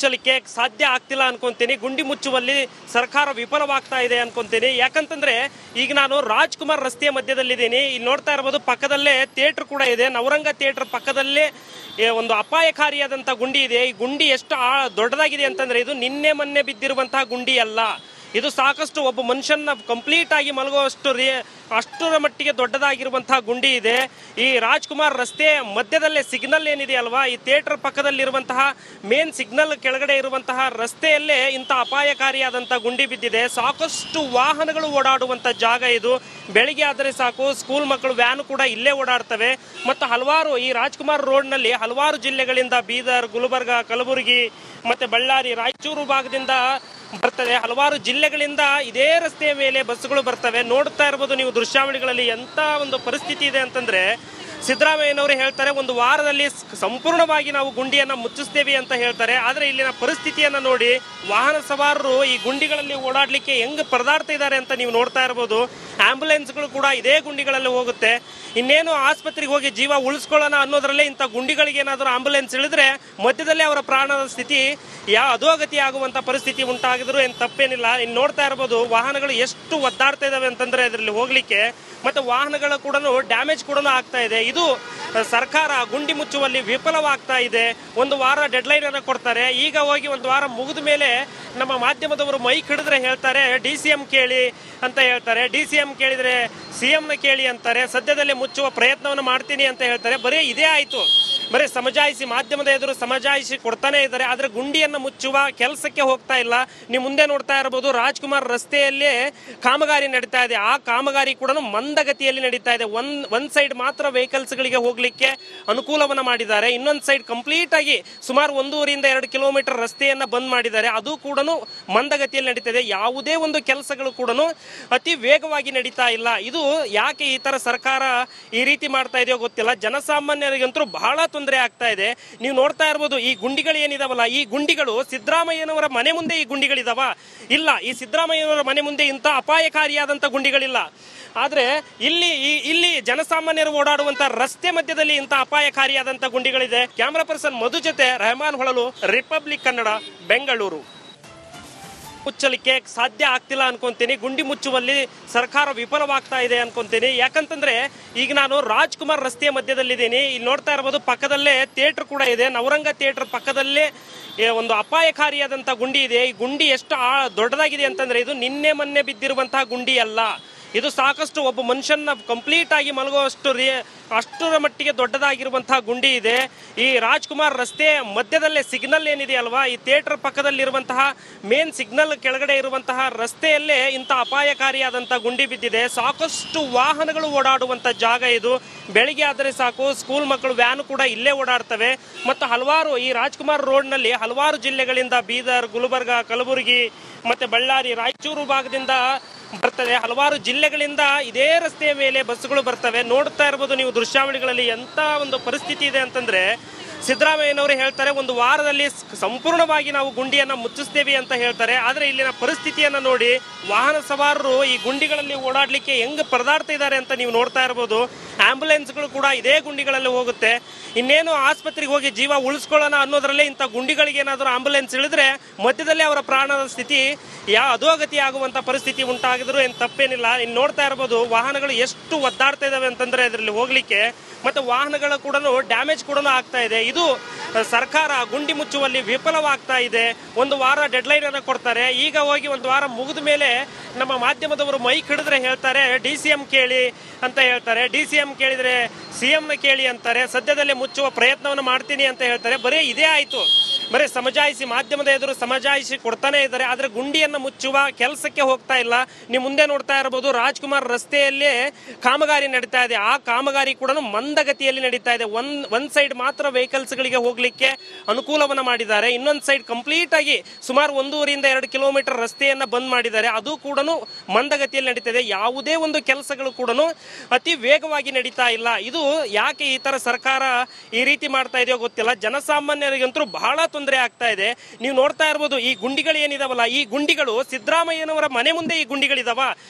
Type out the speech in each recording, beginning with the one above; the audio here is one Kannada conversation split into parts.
ಮುಚ್ಚಲಿಕ್ಕೆ ಸಾಧ್ಯ ಆಗ್ತಿಲ್ಲ ಅನ್ಕೊಂತೀನಿ. ಗುಂಡಿ ಮುಚ್ಚುವಲ್ಲಿ ಸರ್ಕಾರ ವಿಫಲವಾಗ್ತಾ ಇದೆ ಅನ್ಕೊಂತೀನಿ. ಯಾಕಂತಂದ್ರೆ ಈಗ ನಾನು ರಾಜ್ಕುಮಾರ್ ರಸ್ತೆಯ ಮಧ್ಯದಲ್ಲಿದ್ದೀನಿ. ಇಲ್ಲಿ ನೋಡ್ತಾ ಇರಬಹುದು, ಪಕ್ಕದಲ್ಲೇ ಥಿಯೇಟರ್ ಕೂಡ ಇದೆ. ನವರಂಗ ಥಿಯೇಟರ್ ಪಕ್ಕದಲ್ಲೇ ಒಂದು ಅಪಾಯಕಾರಿಯಾದಂಥ ಗುಂಡಿ ಇದೆ. ಈ ಗುಂಡಿ ಎಷ್ಟು ದೊಡ್ಡದಾಗಿದೆ ಅಂತಂದ್ರೆ ಇದು ನಿನ್ನೆ ಮೊನ್ನೆ ಬಿದ್ದಿರುವಂತಹ ಗುಂಡಿ ಅಲ್ಲ. ಇದು ಸಾಕಷ್ಟು ಒಬ್ಬ ಮನುಷ್ಯನ ಕಂಪ್ಲೀಟ್ ಆಗಿ ಮಲಗುವಷ್ಟು ಅಷ್ಟರ ಮಟ್ಟಿಗೆ ದೊಡ್ಡದಾಗಿರುವಂತಹ ಗುಂಡಿ ಇದೆ. ಈ ರಾಜ್ಕುಮಾರ್ ರಸ್ತೆ ಮಧ್ಯದಲ್ಲೇ ಸಿಗ್ನಲ್ ಏನಿದೆ ಅಲ್ವಾ, ಈ ಥಿಯೇಟರ್ ಪಕ್ಕದಲ್ಲಿರುವಂತಹ ಮೇನ್ ಸಿಗ್ನಲ್ ಕೆಳಗಡೆ ಇರುವಂತಹ ರಸ್ತೆಯಲ್ಲೇ ಇಂಥ ಅಪಾಯಕಾರಿಯಾದಂಥ ಗುಂಡಿ ಬಿದ್ದಿದೆ. ಸಾಕಷ್ಟು ವಾಹನಗಳು ಓಡಾಡುವಂಥ ಜಾಗ ಇದು. ಬೆಳಿಗ್ಗೆ ಆದರೆ ಸಾಕು, ಸ್ಕೂಲ್ ಮಕ್ಕಳು ವ್ಯಾನ್ ಕೂಡ ಇಲ್ಲೇ ಓಡಾಡ್ತವೆ. ಮತ್ತು ಹಲವಾರು ಈ ರಾಜ್ಕುಮಾರ್ ರೋಡ್ನಲ್ಲಿ ಹಲವಾರು ಜಿಲ್ಲೆಗಳಿಂದ ಬೀದರ್, ಗುಲ್ಬರ್ಗ, ಕಲಬುರಗಿ ಮತ್ತು ಬಳ್ಳಾರಿ, ರಾಯಚೂರು ಭಾಗದಿಂದ ಬರ್ತದೆ. ಹಲವಾರು ಜಿಲ್ಲೆಗಳಿಂದ ಇದೇ ರಸ್ತೆಯ ಮೇಲೆ ಬಸ್ಸುಗಳು ಬರ್ತವೆ. ನೋಡ್ತಾ ಇರಬಹುದು ನೀವು ದೃಶ್ಯಾವಳಿಗಳಲ್ಲಿ ಎಂತ ಒಂದು ಪರಿಸ್ಥಿತಿ ಇದೆ ಅಂತಂದ್ರೆ, ಸಿದ್ದರಾಮಯ್ಯನವರು ಹೇಳ್ತಾರೆ ಒಂದು ವಾರದಲ್ಲಿ ಸಂಪೂರ್ಣವಾಗಿ ನಾವು ಗುಂಡಿಯನ್ನು ಮುಚ್ಚಿಸ್ತೇವೆ ಅಂತ ಹೇಳ್ತಾರೆ. ಆದರೆ ಇಲ್ಲಿನ ಪರಿಸ್ಥಿತಿಯನ್ನು ನೋಡಿ ವಾಹನ ಸವಾರರು ಈ ಗುಂಡಿಗಳಲ್ಲಿ ಓಡಾಡಲಿಕ್ಕೆ ಹೆಂಗೆ ಪರದಾಡ್ತಾ ಇದ್ದಾರೆ ಅಂತ ನೀವು ನೋಡ್ತಾ ಇರಬಹುದು. ಆಂಬ್ಯುಲೆನ್ಸ್ಗಳು ಕೂಡ ಇದೇ ಗುಂಡಿಗಳಲ್ಲಿ ಹೋಗುತ್ತೆ. ಇನ್ನೇನು ಆಸ್ಪತ್ರೆಗೆ ಹೋಗಿ ಜೀವ ಉಳಿಸ್ಕೊಳ್ಳೋಣ ಅನ್ನೋದ್ರಲ್ಲೇ ಇಂಥ ಗುಂಡಿಗಳಿಗೆ ಏನಾದರೂ ಆಂಬ್ಯುಲೆನ್ಸ್ ಇಳಿದ್ರೆ ಮಧ್ಯದಲ್ಲೇ ಅವರ ಪ್ರಾಣದ ಸ್ಥಿತಿ ಅಧೋಗತಿ ಆಗುವಂಥ ಪರಿಸ್ಥಿತಿ ಉಂಟಾಗಿದ್ರು ಏನು ತಪ್ಪೇನಿಲ್ಲ. ಇನ್ನು ನೋಡ್ತಾ ಇರಬಹುದು ವಾಹನಗಳು ಎಷ್ಟು ಒದ್ದಾಡ್ತಾ ಇದಾವೆ ಅಂತಂದ್ರೆ ಇದರಲ್ಲಿ ಹೋಗ್ಲಿಕ್ಕೆ, ಮತ್ತು ವಾಹನಗಳು ಕೂಡ ಡ್ಯಾಮೇಜ್ ಕೂಡ ಆಗ್ತಾ ಇದೆ. ಇದು ಸರ್ಕಾರ ಗುಂಡಿ ಮುಚ್ಚುವಲ್ಲಿ ವಿಫಲವಾಗ್ತಾ ಇದೆ. ಒಂದು ವಾರ ಡೆಡ್ಲೈನ್ ಅನ್ನು ಕೊಡ್ತಾರೆ. ಈಗ ಹೋಗಿ ಒಂದು ವಾರ ಮುಗಿದ ಮೇಲೆ ನಮ್ಮ ಮಾಧ್ಯಮದವರು ಮೈಕ್ ಹಿಡಿದ್ರೆ ಹೇಳ್ತಾರೆ DCM ಕೇಳಿ ಅಂತ ಹೇಳ್ತಾರೆ. DCM ಕೇಳಿದ್ರೆ CMನ ಕೇಳಿ ಅಂತಾರೆ. ಸದ್ಯದಲ್ಲೇ ಮುಚ್ಚುವ ಪ್ರಯತ್ನವನ್ನು ಮಾಡ್ತೀನಿ ಅಂತ ಹೇಳ್ತಾರೆ. ಬರೀ ಇದೇ ಆಯ್ತು. ಬರೀ ಸಮಜಾಯಿಸಿ, ಮಾಧ್ಯಮದ ಎದುರು ಸಮಜಾಯಿಸಿ ಕೊಡ್ತಾನೆ ಇದ್ದಾರೆ. ಆದ್ರೆ ಗುಂಡಿಯನ್ನು ಮುಚ್ಚುವ ಕೆಲಸಕ್ಕೆ ಹೋಗ್ತಾ ಇಲ್ಲ. ನೀವು ಮುಂದೆ ನೋಡ್ತಾ ಇರಬಹುದು, ರಾಜ್ಕುಮಾರ್ ರಸ್ತೆಯಲ್ಲೇ ಕಾಮಗಾರಿ ನಡೀತಾ ಇದೆ. ಆ ಕಾಮಗಾರಿ ಕೂಡ ಮಂದಗತಿಯಲ್ಲಿ ನಡೀತಾ ಇದೆ. ಒಂದ್ ಸೈಡ್ ಮಾತ್ರ ವೆಹಿಕಲ್ಸ್ ಗಳಿಗೆ ಹೋಗ್ಲಿಕ್ಕೆ ಅನುಕೂಲವನ್ನ ಮಾಡಿದ್ದಾರೆ. ಇನ್ನೊಂದು ಸೈಡ್ ಕಂಪ್ಲೀಟ್ ಆಗಿ ಸುಮಾರು 1.5 ಕಿಲೋಮೀಟರ್ ರಸ್ತೆಯನ್ನ ಬಂದ್ ಮಾಡಿದ್ದಾರೆ. ಅದು ಕೂಡ ಮಂದಗತಿಯಲ್ಲಿ ನಡೀತಾ ಇದೆ. ಯಾವುದೇ ಒಂದು ಕೆಲಸಗಳು ಕೂಡ ಅತಿ ವೇಗವಾಗಿ ನಡೀತಾ ಇಲ್ಲ. ಇದು ಯಾಕೆ ಈ ತರ ಸರ್ಕಾರ ಈ ರೀತಿ ಮಾಡ್ತಾ ಇದೆಯೋ ಗೊತ್ತಿಲ್ಲ. ಜನಸಾಮಾನ್ಯರಿಗಂತೂ ಬಹಳ ತೊಂದರೆ ಆಗ್ತಾ ಇದೆ. ನೀವು ನೋಡ್ತಾ ಇರಬಹುದು ಈ ಗುಂಡಿಗಳು ಏನಿದಾವಲ್ಲ, ಈ ಗುಂಡಿಗಳು ಸಿದ್ದರಾಮಯ್ಯನವರ ಮನೆ ಮುಂದೆ ಈ ಗುಂಡಿಗಳಿದಾವ? ಇಲ್ಲ, ಈ ಸಿದ್ದರಾಮಯ್ಯನವರ ಮನೆ ಮುಂದೆ ಇಂಥ ಅಪಾಯಕಾರಿಯಾದಂಥ ಗುಂಡಿಗಳಿಲ್ಲ. ಆದ್ರೆ ಇಲ್ಲಿ ಜನಸಾಮಾನ್ಯರು ಓಡಾಡುವಂತ ರಸ್ತೆ ಮಧ್ಯದಲ್ಲಿ ಇಂಥ ಅಪಾಯಕಾರಿಯಾದಂಥ ಗುಂಡಿಗಳಿದೆ. ಕ್ಯಾಮರಾ ಪರ್ಸನ್ ಮಧು ಜೊತೆ ರೆಹಮಾನ್ ಹೊಳಲು, ರಿಪಬ್ಲಿಕ್ ಕನ್ನಡ, ಬೆಂಗಳೂರು. ಮುಚ್ಚಲಿಕ್ಕೆ ಸಾಧ್ಯ ಆಗ್ತಿಲ್ಲ ಅನ್ಕೊಂತೀನಿ. ಗುಂಡಿ ಮುಚ್ಚುವಲ್ಲಿ ಸರ್ಕಾರ ವಿಫಲವಾಗ್ತಾ ಇದೆ ಅನ್ಕೊಂತೀನಿ. ಯಾಕಂತಂದ್ರೆ ಈಗ ನಾನು ರಾಜ್ಕುಮಾರ್ ರಸ್ತೆಯ ಮಧ್ಯದಲ್ಲಿದ್ದೀನಿ. ಇಲ್ಲಿ ನೋಡ್ತಾ ಇರಬಹುದು, ಪಕ್ಕದಲ್ಲೇ ಥಿಯೇಟರ್ ಕೂಡ ಇದೆ. ನವರಂಗ ಥಿಯೇಟರ್ ಪಕ್ಕದಲ್ಲೇ ಒಂದು ಅಪಾಯಕಾರಿಯಾದಂಥ ಗುಂಡಿ ಇದೆ. ಈ ಗುಂಡಿ ಎಷ್ಟು ದೊಡ್ಡದಾಗಿದೆ ಅಂತಂದ್ರೆ ಇದು ನಿನ್ನೆ ಮೊನ್ನೆ ಬಿದ್ದಿರುವಂತಹ ಗುಂಡಿ ಅಲ್ಲ. ಇದು ಸಾಕಷ್ಟು ಒಬ್ಬ ಮನುಷ್ಯನ ಕಂಪ್ಲೀಟ್ ಆಗಿ ಮಲಗುವಷ್ಟು ಅಷ್ಟರ ಮಟ್ಟಿಗೆ ದೊಡ್ಡದಾಗಿರುವಂತಹ ಗುಂಡಿ ಇದೆ. ಈ ರಾಜ್ಕುಮಾರ್ ರಸ್ತೆ ಮಧ್ಯದಲ್ಲೇ ಸಿಗ್ನಲ್ ಏನಿದೆ ಅಲ್ವಾ, ಈ ಥಿಯೇಟರ್ ಪಕ್ಕದಲ್ಲಿರುವಂತಹ ಮೇನ್ ಸಿಗ್ನಲ್ ಕೆಳಗಡೆ ಇರುವಂತಹ ರಸ್ತೆಯಲ್ಲೇ ಇಂಥ ಅಪಾಯಕಾರಿಯಾದಂಥ ಗುಂಡಿ ಬಿದ್ದಿದೆ. ಸಾಕಷ್ಟು ವಾಹನಗಳು ಓಡಾಡುವಂಥ ಜಾಗ ಇದು. ಬೆಳಿಗ್ಗೆ ಆದರೆ ಸಾಕು, ಸ್ಕೂಲ್ ಮಕ್ಕಳು ವ್ಯಾನ್ ಕೂಡ ಇಲ್ಲೇ ಓಡಾಡ್ತವೆ. ಮತ್ತು ಹಲವಾರು ಈ ರಾಜ್ಕುಮಾರ್ ರೋಡ್ನಲ್ಲಿ ಹಲವಾರು ಜಿಲ್ಲೆಗಳಿಂದ ಬೀದರ್, ಗುಲ್ಬರ್ಗ, ಕಲಬುರಗಿ ಮತ್ತು ಬಳ್ಳಾರಿ, ರಾಯಚೂರು ಭಾಗದಿಂದ ಬರ್ತದೆ. ಹಲವಾರು ಜಿಲ್ಲೆಗಳಿಂದ ಇದೇ ರಸ್ತೆಯ ಮೇಲೆ ಬಸ್ಸುಗಳು ಬರ್ತವೆ. ನೋಡ್ತಾ ಇರಬಹುದು ನೀವು ದೃಶ್ಯಾವಳಿಗಳಲ್ಲಿ ಎಂತ ಒಂದು ಪರಿಸ್ಥಿತಿ ಇದೆ ಅಂತಂದ್ರೆ, ಸಿದ್ದರಾಮಯ್ಯನವರು ಹೇಳ್ತಾರೆ ಒಂದು ವಾರದಲ್ಲಿ ಸಂಪೂರ್ಣವಾಗಿ ನಾವು ಗುಂಡಿಯನ್ನು ಮುಚ್ಚಿಸ್ತೇವೆ ಅಂತ ಹೇಳ್ತಾರೆ. ಆದರೆ ಇಲ್ಲಿನ ಪರಿಸ್ಥಿತಿಯನ್ನು ನೋಡಿ ವಾಹನ ಸವಾರರು ಈ ಗುಂಡಿಗಳಲ್ಲಿ ಓಡಾಡಲಿಕ್ಕೆ ಹೆಂಗೆ ಪರದಾಡ್ತಾ ಇದ್ದಾರೆ ಅಂತ ನೀವು ನೋಡ್ತಾ ಇರಬಹುದು. ಆಂಬ್ಯುಲೆನ್ಸ್ಗಳು ಕೂಡ ಇದೇ ಗುಂಡಿಗಳಲ್ಲಿ ಹೋಗುತ್ತೆ. ಇನ್ನೇನು ಆಸ್ಪತ್ರೆಗೆ ಹೋಗಿ ಜೀವ ಉಳಿಸ್ಕೊಳ್ಳೋಣ ಅನ್ನೋದ್ರಲ್ಲೇ ಇಂಥ ಗುಂಡಿಗಳಿಗೆ ಏನಾದರೂ ಆಂಬ್ಯುಲೆನ್ಸ್ ಇಳಿದ್ರೆ ಮಧ್ಯದಲ್ಲೇ ಅವರ ಪ್ರಾಣದ ಸ್ಥಿತಿ ಅಧೋಗತಿ ಆಗುವಂಥ ಪರಿಸ್ಥಿತಿ ಉಂಟಾಗಿದ್ರು ಏನು ತಪ್ಪೇನಿಲ್ಲ. ಇನ್ನು ನೋಡ್ತಾ ಇರಬಹುದು ವಾಹನಗಳು ಎಷ್ಟು ಒದ್ದಾಡ್ತಾ ಇದಾವೆ ಅಂತಂದ್ರೆ ಇದರಲ್ಲಿ ಹೋಗ್ಲಿಕ್ಕೆ, ಮತ್ತು ವಾಹನಗಳು ಕೂಡ ಡ್ಯಾಮೇಜ್ ಕೂಡ ಆಗ್ತಾ ಇದೆ. ಇದು ಸರ್ಕಾರ ಗುಂಡಿ ಮುಚ್ಚುವಲ್ಲಿ ವಿಫಲವಾಗ್ತಾ ಇದೆ. ಒಂದು ವಾರ ಡೆಡ್ಲೈನ್ ಅನ್ನು ಕೊಡ್ತಾರೆ. ಈಗ ಹೋಗಿ ಒಂದು ವಾರ ಮುಗಿದ ಮೇಲೆ ನಮ್ಮ ಮಾಧ್ಯಮದವರು ಮೈಕ್ ಹಿಡಿದ್ರೆ ಹೇಳ್ತಾರೆ DCM ಕೇಳಿ ಅಂತ ಹೇಳ್ತಾರೆ. DCM ಕೇಳಿದ್ರೆ CMನ ಕೇಳಿ ಅಂತಾರೆ. ಸದ್ಯದಲ್ಲೇ ಮುಚ್ಚುವ ಪ್ರಯತ್ನವನ್ನು ಮಾಡ್ತೀನಿ ಅಂತ ಹೇಳ್ತಾರೆ. ಬರೀ ಇದೇ ಆಯ್ತು. ಬರೀ ಸಮಜಾಯಿಸಿ, ಮಾಧ್ಯಮದ ಎದುರು ಸಮಜಾಯಿಸಿ ಕೊಡ್ತಾನೆ ಇದ್ದಾರೆ. ಆದ್ರೆ ಗುಂಡಿಯನ್ನು ಮುಚ್ಚುವ ಕೆಲಸಕ್ಕೆ ಹೋಗ್ತಾ ಇಲ್ಲ. ನೀವು ಮುಂದೆ ನೋಡ್ತಾ ಇರಬಹುದು, ರಾಜ್ಕುಮಾರ್ ರಸ್ತೆಯಲ್ಲೇ ಕಾಮಗಾರಿ ನಡೀತಾ ಇದೆ. ಆ ಕಾಮಗಾರಿ ಕೂಡ ಮಂದಗತಿಯಲ್ಲಿ ನಡೀತಾ ಇದೆ. ಒಂದ್ ಸೈಡ್ ಮಾತ್ರ ವೆಹಿಕಲ್ಸ್ ಗಳಿಗೆ ಹೋಗ್ಲಿಕ್ಕೆ ಅನುಕೂಲವನ್ನ ಮಾಡಿದ್ದಾರೆ. ಇನ್ನೊಂದು ಸೈಡ್ ಕಂಪ್ಲೀಟ್ ಆಗಿ ಸುಮಾರು 1.5 ಕಿಲೋಮೀಟರ್ ರಸ್ತೆಯನ್ನ ಬಂದ್ ಮಾಡಿದ್ದಾರೆ. ಅದು ಕೂಡ ಮಂದಗತಿಯಲ್ಲಿ ನಡೀತಾ ಇದೆ. ಯಾವುದೇ ಒಂದು ಕೆಲಸಗಳು ಕೂಡ ಅತಿ ವೇಗವಾಗಿ ನಡೀತಾ ಇಲ್ಲ. ಇದು ಯಾಕೆ ಈ ತರ ಸರ್ಕಾರ ಈ ರೀತಿ ಮಾಡ್ತಾ ಇದೆಯೋ ಗೊತ್ತಿಲ್ಲ. ಜನಸಾಮಾನ್ಯರಿಗಂತೂ ಬಹಳ ತೊಂದರೆ ಆಗ್ತಾ ಇದೆ. ನೀವು ನೋಡ್ತಾ ಇರ್ಬೋದು ಈ ಗುಂಡಿಗಳು ಏನಿದಾವಲ್ಲ, ಈ ಗುಂಡಿಗಳು ಸಿದ್ದರಾಮಯ್ಯನವರ ಮನೆ ಮುಂದೆ ಈ ಗುಂಡಿಗಳಿದಾವ?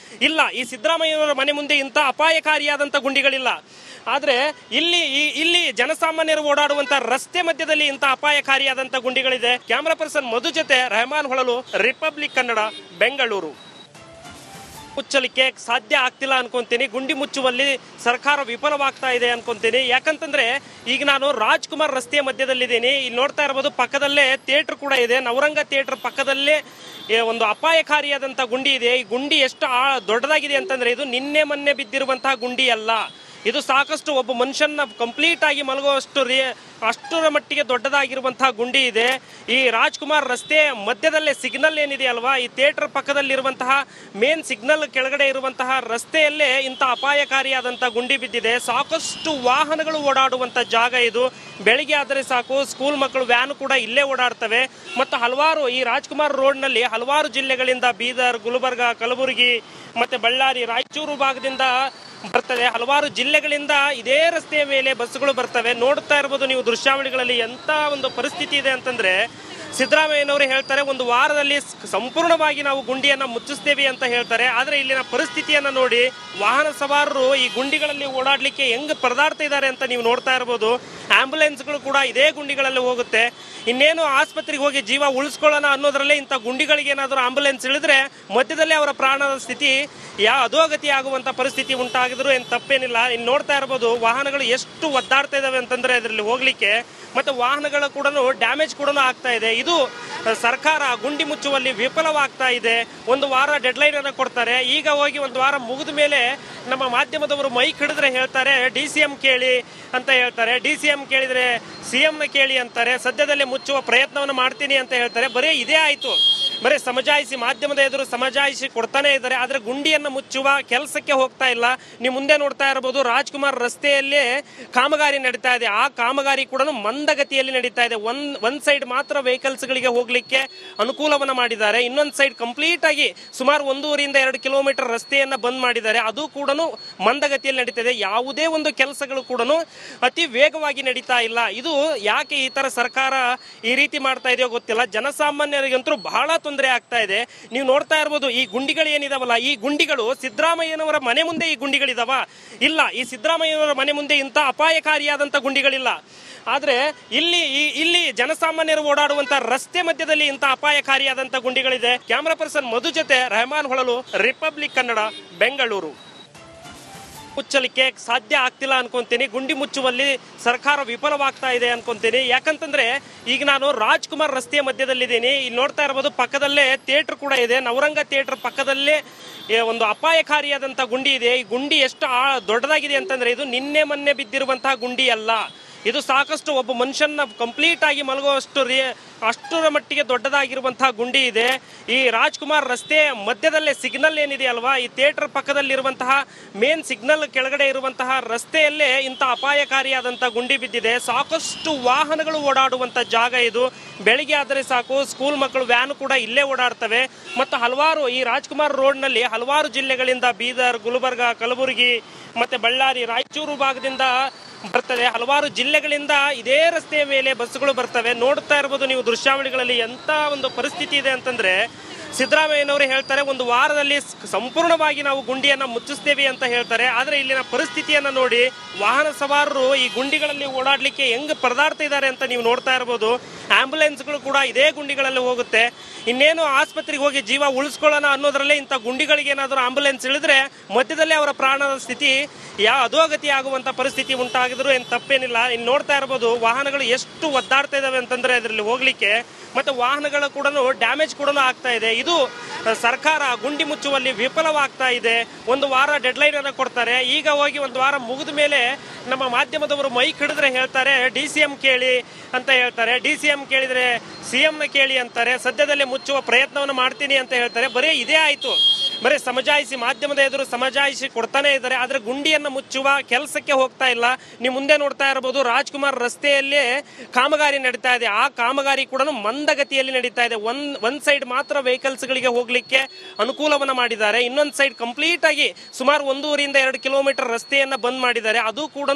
ಇಲ್ಲ, ಈ ಸಿದ್ದರಾಮಯ್ಯನವರ ಮನೆ ಮುಂದೆ ಇಂಥ ಅಪಾಯಕಾರಿಯಾದಂಥ ಗುಂಡಿಗಳಿಲ್ಲ. ಆದ್ರೆ ಇಲ್ಲಿ ಜನಸಾಮಾನ್ಯರು ಓಡಾಡುವಂತ ರಸ್ತೆ ಮಧ್ಯದಲ್ಲಿ ಇಂಥ ಅಪಾಯಕಾರಿಯಾದಂಥ ಗುಂಡಿಗಳಿದೆ. ಕ್ಯಾಮರಾ ಪರ್ಸನ್ ಮಧು ಜೊತೆ ರೆಹಮಾನ್ ಹೊಳಲು, ರಿಪಬ್ಲಿಕ್ ಕನ್ನಡ, ಬೆಂಗಳೂರು. ಮುಚ್ಚಲಿಕ್ಕೆ ಸಾಧ್ಯ ಆಗ್ತಿಲ್ಲ ಅನ್ಕೊಂತೀನಿ. ಗುಂಡಿ ಮುಚ್ಚುವಲ್ಲಿ ಸರ್ಕಾರ ವಿಫಲವಾಗ್ತಾ ಇದೆ ಅನ್ಕೊಂತೀನಿ. ಯಾಕಂತಂದ್ರೆ ಈಗ ನಾನು ರಾಜ್ಕುಮಾರ್ ರಸ್ತೆಯ ಮಧ್ಯದಲ್ಲಿದ್ದೀನಿ. ಇಲ್ಲಿ ನೋಡ್ತಾ ಇರ್ಬೋದು ಪಕ್ಕದಲ್ಲೇ ಥಿಯೇಟರ್ ಕೂಡ ಇದೆ. ನವರಂಗ ಥಿಯೇಟರ್ ಪಕ್ಕದಲ್ಲೇ ಒಂದು ಅಪಾಯಕಾರಿಯಾದಂಥ ಗುಂಡಿ ಇದೆ. ಈ ಗುಂಡಿ ಎಷ್ಟು ದೊಡ್ಡದಾಗಿದೆ ಅಂತಂದ್ರೆ ಇದು ನಿನ್ನೆ ಮೊನ್ನೆ ಬಿದ್ದಿರುವಂತಹ ಗುಂಡಿ ಅಲ್ಲ. ಇದು ಸಾಕಷ್ಟು ಒಬ್ಬ ಮನುಷ್ಯನ ಕಂಪ್ಲೀಟ್ ಆಗಿ ಮಲಗುವಷ್ಟು ಅಷ್ಟರ ಮಟ್ಟಿಗೆ ದೊಡ್ಡದಾಗಿರುವಂತಹ ಗುಂಡಿ ಇದೆ. ಈ ರಾಜ್ಕುಮಾರ್ ರಸ್ತೆ ಮಧ್ಯದಲ್ಲೇ ಸಿಗ್ನಲ್ ಏನಿದೆ ಅಲ್ವಾ, ಈ ಥಿಯೇಟರ್ ಪಕ್ಕದಲ್ಲಿರುವಂತಹ ಮೇನ್ ಸಿಗ್ನಲ್ ಕೆಳಗಡೆ ಇರುವಂತಹ ರಸ್ತೆಯಲ್ಲೇ ಇಂಥ ಅಪಾಯಕಾರಿಯಾದಂಥ ಗುಂಡಿ ಬಿದ್ದಿದೆ. ಸಾಕಷ್ಟು ವಾಹನಗಳು ಓಡಾಡುವಂಥ ಜಾಗ ಇದು. ಬೆಳಿಗ್ಗೆ ಆದರೆ ಸಾಕು, ಸ್ಕೂಲ್ ಮಕ್ಕಳು ವ್ಯಾನ್ ಕೂಡ ಇಲ್ಲೇ ಓಡಾಡ್ತವೆ. ಮತ್ತು ಹಲವಾರು ಈ ರಾಜ್ಕುಮಾರ್ ರೋಡ್ನಲ್ಲಿ ಹಲವಾರು ಜಿಲ್ಲೆಗಳಿಂದ ಬೀದರ್, ಗುಲ್ಬರ್ಗ, ಕಲಬುರಗಿ ಮತ್ತು ಬಳ್ಳಾರಿ, ರಾಯಚೂರು ಭಾಗದಿಂದ ಬರ್ತವೆ. ಹಲವಾರು ಜಿಲ್ಲೆಗಳಿಂದ ಇದೇ ರಸ್ತೆಯ ಮೇಲೆ ಬಸ್ಗಳು ಬರ್ತವೆ. ನೋಡ್ತಾ ಇರ್ಬೋದು ನೀವು ದೃಶ್ಯಾವಳಿಗಳಲ್ಲಿ ಎಂತ ಒಂದು ಪರಿಸ್ಥಿತಿ ಇದೆ ಅಂತಂದ್ರೆ, ಸಿದ್ದರಾಮಯ್ಯನವರು ಹೇಳ್ತಾರೆ ಒಂದು ವಾರದಲ್ಲಿ ಸಂಪೂರ್ಣವಾಗಿ ನಾವು ಗುಂಡಿಯನ್ನು ಮುಚ್ಚಿಸ್ತೇವೆ ಅಂತ ಹೇಳ್ತಾರೆ. ಆದರೆ ಇಲ್ಲಿನ ಪರಿಸ್ಥಿತಿಯನ್ನು ನೋಡಿ ವಾಹನ ಸವಾರರು ಈ ಗುಂಡಿಗಳಲ್ಲಿ ಓಡಾಡಲಿಕ್ಕೆ ಹೆಂಗೆ ಪರದಾಡ್ತಾ ಇದ್ದಾರೆ ಅಂತ ನೀವು ನೋಡ್ತಾ ಇರ್ಬೋದು. ಆಂಬ್ಯುಲೆನ್ಸ್ಗಳು ಕೂಡ ಇದೇ ಗುಂಡಿಗಳಲ್ಲಿ ಹೋಗುತ್ತೆ. ಇನ್ನೇನು ಆಸ್ಪತ್ರೆಗೆ ಹೋಗಿ ಜೀವ ಉಳಿಸ್ಕೊಳ್ಳೋಣ ಅನ್ನೋದ್ರಲ್ಲೇ ಇಂಥ ಗುಂಡಿಗಳಿಗೆ ಏನಾದರೂ ಆಂಬ್ಯುಲೆನ್ಸ್ ಇಳಿದ್ರೆ ಮಧ್ಯದಲ್ಲೇ ಅವರ ಪ್ರಾಣದ ಸ್ಥಿತಿ ಅಧೋಗತಿ ಆಗುವಂಥ ಪರಿಸ್ಥಿತಿ ಉಂಟಾಗಿದ್ರು ಏನು ತಪ್ಪೇನಿಲ್ಲ. ಇನ್ನು ನೋಡ್ತಾ ಇರ್ಬೋದು ವಾಹನಗಳು ಎಷ್ಟು ಒದ್ದಾಡ್ತಾ ಇದಾವೆ ಅಂತಂದ್ರೆ ಇದರಲ್ಲಿ ಹೋಗ್ಲಿಕ್ಕೆ, ಮತ್ತು ವಾಹನಗಳು ಕೂಡ ಡ್ಯಾಮೇಜ್ ಕೂಡ ಆಗ್ತಾ ಇದೆ. ಇದು ಸರ್ಕಾರ ಗುಂಡಿ ಮುಚ್ಚುವಲ್ಲಿ ವಿಫಲವಾಗ್ತಾ ಇದೆ. ಒಂದು ವಾರ ಡೆಡ್ಲೈನ್ ಅನ್ನು ಕೊಡ್ತಾರೆ. ಈಗ ಹೋಗಿ ಒಂದು ವಾರ ಮುಗಿದ ಮೇಲೆ ನಮ್ಮ ಮಾಧ್ಯಮದವರು ಮೈಕ್ ಹಿಡಿದ್ರೆ ಹೇಳ್ತಾರೆ DCM ಕೇಳಿ ಅಂತ ಹೇಳ್ತಾರೆ. DCM ಕೇಳಿದ್ರೆ CMನ ಕೇಳಿ ಅಂತಾರೆ. ಸದ್ಯದಲ್ಲೇ ಮುಚ್ಚುವ ಪ್ರಯತ್ನವನ್ನು ಮಾಡ್ತೀನಿ ಅಂತ ಹೇಳ್ತಾರೆ. ಬರೀ ಇದೇ ಆಯ್ತು. ಬರೀ ಸಮಜಾಯಿಸಿ, ಮಾಧ್ಯಮದ ಎದುರು ಸಮಜಾಯಿಸಿ ಕೊಡ್ತಾನೆ ಇದ್ದಾರೆ. ಆದ್ರೆ ಗುಂಡಿಯನ್ನು ಮುಚ್ಚುವ ಕೆಲಸಕ್ಕೆ ಹೋಗ್ತಾ ಇಲ್ಲ. ನೀವು ಮುಂದೆ ನೋಡ್ತಾ ಇರಬಹುದು ರಾಜ್ಕುಮಾರ್ ರಸ್ತೆಯಲ್ಲೇ ಕಾಮಗಾರಿ ನಡೀತಾ ಇದೆ. ಆ ಕಾಮಗಾರಿ ಕೂಡ ಮಂದಗತಿಯಲ್ಲಿ ನಡೀತಾ ಇದೆ. ಒಂದ್ ಸೈಡ್ ಮಾತ್ರ ವೆಹಿಕಲ್ಸ್ ಗಳಿಗೆ ಹೋಗ್ಲಿಕ್ಕೆ ಅನುಕೂಲವನ್ನ ಮಾಡಿದ್ದಾರೆ. ಇನ್ನೊಂದು ಸೈಡ್ ಕಂಪ್ಲೀಟ್ ಆಗಿ ಸುಮಾರು 1.5-2 ಕಿಲೋಮೀಟರ್ ರಸ್ತೆಯನ್ನ ಬಂದ್ ಮಾಡಿದ್ದಾರೆ. ಅದು ಕೂಡ ಮಂದಗತಿಯಲ್ಲಿ ನಡೀತಾ ಇದೆ. ಯಾವುದೇ ಒಂದು ಕೆಲಸಗಳು ಕೂಡ ಅತಿ ವೇಗವಾಗಿ ನಡೀತಾ ಇಲ್ಲ. ಇದು ಯಾಕೆ ಈ ತರ ಸರ್ಕಾರ ಈ ರೀತಿ ಮಾಡ್ತಾ ಇದೆಯೋ ಗೊತ್ತಿಲ್ಲ. ಜನಸಾಮಾನ್ಯರಿಗಂತೂ ಬಹಳ ತೊಂದರೆ ಆಗ್ತಾ ಇದೆ. ನೀವು ನೋಡ್ತಾ ಇರ್ಬೋದು ಈ ಗುಂಡಿಗಳು ಏನಿದಾವಲ್ಲ, ಈ ಗುಂಡಿಗಳು ಸಿದ್ದರಾಮಯ್ಯನವರ ಮನೆ ಮುಂದೆ ಈ ಗುಂಡಿಗಳಿದಾವ? ಇಲ್ಲ, ಈ ಸಿದ್ದರಾಮಯ್ಯನವರ ಮನೆ ಮುಂದೆ ಇಂಥ ಅಪಾಯಕಾರಿಯಾದಂಥ ಗುಂಡಿಗಳಿಲ್ಲ. ಆದ್ರೆ ಇಲ್ಲಿ ಜನಸಾಮಾನ್ಯರು ಓಡಾಡುವಂತ ರಸ್ತೆ ಮಧ್ಯದಲ್ಲಿ ಇಂಥ ಅಪಾಯಕಾರಿಯಾದಂಥ ಗುಂಡಿಗಳಿದೆ. ಕ್ಯಾಮರಾ ಪರ್ಸನ್ ಮಧು ಜೊತೆ ರೆಹಮಾನ್ ಹೊಳಲು, ರಿಪಬ್ಲಿಕ್ ಕನ್ನಡ, ಬೆಂಗಳೂರು. ಮುಚ್ಚಲಿಕ್ಕೆ ಸಾಧ್ಯ ಆಗ್ತಿಲ್ಲ ಅನ್ಕೊಂತೀನಿ. ಗುಂಡಿ ಮುಚ್ಚುವಲ್ಲಿ ಸರ್ಕಾರ ವಿಫಲವಾಗ್ತಾ ಇದೆ ಅನ್ಕೊಂತೀನಿ. ಯಾಕಂತಂದ್ರೆ ಈಗ ನಾನು ರಾಜ್ಕುಮಾರ್ ರಸ್ತೆಯ ಮಧ್ಯದಲ್ಲಿದ್ದೀನಿ. ಇಲ್ಲಿ ನೋಡ್ತಾ ಇರ್ಬೋದು ಪಕ್ಕದಲ್ಲೇ ಥಿಯೇಟರ್ ಕೂಡ ಇದೆ. ನವರಂಗ ಥಿಯೇಟರ್ ಪಕ್ಕದಲ್ಲೇ ಒಂದು ಅಪಾಯಕಾರಿಯಾದಂಥ ಗುಂಡಿ ಇದೆ. ಈ ಗುಂಡಿ ಎಷ್ಟು ದೊಡ್ಡದಾಗಿದೆ ಅಂತಂದ್ರೆ ಇದು ನಿನ್ನೆ ಮೊನ್ನೆ ಬಿದ್ದಿರುವಂತಹ ಗುಂಡಿ ಅಲ್ಲ. ಇದು ಸಾಕಷ್ಟು ಒಬ್ಬ ಮನುಷ್ಯನ ಕಂಪ್ಲೀಟ್ ಆಗಿ ಮಲಗುವಷ್ಟು ಅಷ್ಟರ ಮಟ್ಟಿಗೆ ದೊಡ್ಡದಾಗಿರುವಂತಹ ಗುಂಡಿ ಇದೆ. ಈ ರಾಜ್ಕುಮಾರ್ ರಸ್ತೆ ಮಧ್ಯದಲ್ಲೇ ಸಿಗ್ನಲ್ ಏನಿದೆ ಅಲ್ವಾ, ಈ ಥಿಯೇಟರ್ ಪಕ್ಕದಲ್ಲಿರುವಂತಹ ಮೇನ್ ಸಿಗ್ನಲ್ ಕೆಳಗಡೆ ಇರುವಂತಹ ರಸ್ತೆಯಲ್ಲೇ ಇಂಥ ಅಪಾಯಕಾರಿಯಾದಂಥ ಗುಂಡಿ ಬಿದ್ದಿದೆ. ಸಾಕಷ್ಟು ವಾಹನಗಳು ಓಡಾಡುವಂಥ ಜಾಗ ಇದು. ಬೆಳಿಗ್ಗೆ ಆದರೆ ಸಾಕು, ಸ್ಕೂಲ್ ಮಕ್ಕಳು ವ್ಯಾನ್ ಕೂಡ ಇಲ್ಲೇ ಓಡಾಡ್ತವೆ. ಮತ್ತು ಹಲವಾರು ಈ ರಾಜ್ಕುಮಾರ್ ರೋಡ್ನಲ್ಲಿ ಹಲವಾರು ಜಿಲ್ಲೆಗಳಿಂದ ಬೀದರ್, ಗುಲ್ಬರ್ಗ, ಕಲಬುರಗಿ ಮತ್ತು ಬಳ್ಳಾರಿ, ರಾಯಚೂರು ಭಾಗದಿಂದ ಬರ್ತವೆ. ಹಲವಾರು ಜಿಲ್ಲೆಗಳಿಂದ ಇದೇ ರಸ್ತೆಯ ಮೇಲೆ ಬಸ್ಗಳು ಬರ್ತವೆ. ನೋಡ್ತಾ ಇರ್ಬೋದು ನೀವು ದೃಶ್ಯಾವಳಿಗಳಲ್ಲಿ ಎಂತ ಒಂದು ಪರಿಸ್ಥಿತಿ ಇದೆ ಅಂತಂದ್ರೆ, ಸಿದ್ದರಾಮಯ್ಯನವರು ಹೇಳ್ತಾರೆ ಒಂದು ವಾರದಲ್ಲಿ ಸಂಪೂರ್ಣವಾಗಿ ನಾವು ಗುಂಡಿಯನ್ನು ಮುಚ್ಚಿಸ್ತೇವೆ ಅಂತ ಹೇಳ್ತಾರೆ. ಆದರೆ ಇಲ್ಲಿನ ಪರಿಸ್ಥಿತಿಯನ್ನು ನೋಡಿ ವಾಹನ ಸವಾರರು ಈ ಗುಂಡಿಗಳಲ್ಲಿ ಓಡಾಡಲಿಕ್ಕೆ ಹೆಂಗೆ ಪರದಾಡ್ತಾ ಇದ್ದಾರೆ ಅಂತ ನೀವು ನೋಡ್ತಾ ಇರ್ಬೋದು. ಆಂಬ್ಯುಲೆನ್ಸ್ಗಳು ಕೂಡ ಇದೇ ಗುಂಡಿಗಳಲ್ಲಿ ಹೋಗುತ್ತೆ. ಇನ್ನೇನು ಆಸ್ಪತ್ರೆಗೆ ಹೋಗಿ ಜೀವ ಉಳಿಸ್ಕೊಳ್ಳೋಣ ಅನ್ನೋದ್ರಲ್ಲೇ ಇಂಥ ಗುಂಡಿಗಳಿಗೆ ಏನಾದರೂ ಆಂಬ್ಯುಲೆನ್ಸ್ ಇಳಿದ್ರೆ ಮಧ್ಯದಲ್ಲೇ ಅವರ ಪ್ರಾಣದ ಸ್ಥಿತಿ ಅಧೋಗತಿ ಆಗುವಂಥ ಪರಿಸ್ಥಿತಿ ಉಂಟಾಗಿದ್ರು ಏನು ತಪ್ಪೇನಿಲ್ಲ. ಇನ್ನು ನೋಡ್ತಾ ಇರ್ಬೋದು ವಾಹನಗಳು ಎಷ್ಟು ಒದ್ದಾಡ್ತಾ ಇದಾವೆ ಅಂತಂದ್ರೆ ಇದರಲ್ಲಿ ಹೋಗ್ಲಿಕ್ಕೆ, ಮತ್ತು ವಾಹನಗಳು ಕೂಡ ಡ್ಯಾಮೇಜ್ ಕೂಡ ಆಗ್ತಾ ಇದೆ. ಇದು ಸರ್ಕಾರ ಗುಂಡಿ ಮುಚ್ಚುವಲ್ಲಿ ವಿಫಲವಾಗ್ತಾ ಇದೆ. ಒಂದು ವಾರ ಡೆಡ್ಲೈನ್ ಅನ್ನು ಕೊಡ್ತಾರೆ. ಈಗ ಹೋಗಿ ಒಂದು ವಾರ ಮುಗಿದ ಮೇಲೆ ನಮ್ಮ ಮಾಧ್ಯಮದವರು ಮೈಕ್ ಹಿಡಿದ್ರೆ ಹೇಳ್ತಾರೆ DCM ಕೇಳಿ ಅಂತ ಹೇಳ್ತಾರೆ. DCM ಕೇಳಿದ್ರೆ CMನ ಕೇಳಿ ಅಂತಾರೆ. ಸದ್ಯದಲ್ಲೇ ಮುಚ್ಚುವ ಪ್ರಯತ್ನವನ್ನು ಮಾಡ್ತೀನಿ ಅಂತ ಹೇಳ್ತಾರೆ. ಬರೀ ಇದೇ ಆಯ್ತು. ಬರೀ ಸಮಜಾಯಿಸಿ ಮಾಧ್ಯಮದ ಎದುರು ಸಮಜಾಯಿಸಿ ಕೊಡ್ತಾನೆ ಇದ್ದಾರೆ, ಆದ್ರೆ ಗುಂಡಿಯನ್ನು ಮುಚ್ಚುವ ಕೆಲಸಕ್ಕೆ ಹೋಗ್ತಾ ಇಲ್ಲ. ನೀವು ಮುಂದೆ ನೋಡ್ತಾ ಇರಬಹುದು ರಾಜ್ಕುಮಾರ್ ರಸ್ತೆಯಲ್ಲಿ ಕಾಮಗಾರಿ ನಡೀತಾ ಇದೆ. ಆ ಕಾಮಗಾರಿ ಕೂಡ ಮಂದಗತಿಯಲ್ಲಿ ನಡೀತಾ ಇದೆ. ಒಂದ್ ಸೈಡ್ ಮಾತ್ರ ವೆಹಿಕಲ್ಸ್ ಗಳಿಗೆ ಹೋಗ್ಲಿಕ್ಕೆ ಅನುಕೂಲವನ್ನ ಮಾಡಿದ್ದಾರೆ, ಇನ್ನೊಂದು ಸೈಡ್ ಕಂಪ್ಲೀಟ್ ಆಗಿ ಸುಮಾರು 1.5 ಕಿಲೋಮೀಟರ್ ರಸ್ತೆಯನ್ನ ಬಂದ್ ಮಾಡಿದ್ದಾರೆ. ಅದು ಕೂಡ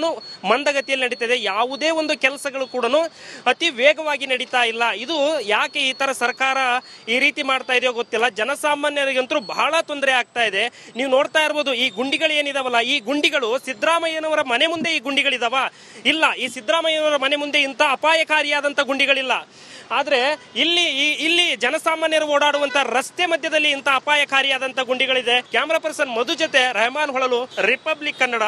ಮಂದಗತಿಯಲ್ಲಿ ನಡೀತಾ ಇದೆ. ಯಾವುದೇ ಒಂದು ಕೆಲಸಗಳು ಕೂಡ ಅತಿ ವೇಗವಾಗಿ ನಡೀತಾ ಇಲ್ಲ. ಇದು ಯಾಕೆ ಈ ತರ ಸರ್ಕಾರ ಈ ರೀತಿ ಮಾಡ್ತಾ ಇದೆಯೋ ಗೊತ್ತಿಲ್ಲ. ಜನಸಾಮಾನ್ಯರಿಗಂತೂ ಬಹಳ ತೊಂದರೆ ಆಗ್ತಾ ಇದೆ. ನೀವು ನೋಡ್ತಾ ಇರಬಹುದು ಈ ಗುಂಡಿಗಳು ಏನಿದಾವಲ್ಲ, ಈ ಗುಂಡಿಗಳು ಸಿದ್ದರಾಮಯ್ಯನವರ ಮನೆ ಮುಂದೆ ಈ ಗುಂಡಿಗಳಿದಾವ? ಇಲ್ಲ, ಈ ಸಿದ್ದರಾಮಯ್ಯನವರ ಮನೆ ಮುಂದೆ ಇಂಥ ಅಪಾಯಕಾರಿಯಾದಂಥ ಗುಂಡಿಗಳಿಲ್ಲ. ಆದ್ರೆ ಇಲ್ಲಿ ಜನಸಾಮಾನ್ಯರು ಓಡಾಡುವಂತ ರಸ್ತೆ ಮಧ್ಯದಲ್ಲಿ ಇಂಥ ಅಪಾಯಕಾರಿಯಾದಂಥ ಗುಂಡಿಗಳಿದೆ. ಕ್ಯಾಮರಾ ಪರ್ಸನ್ ಮಧು ಜೊತೆ ರೆಹಮಾನ್ ಹೊಳಲು, ರಿಪಬ್ಲಿಕ್ ಕನ್ನಡ.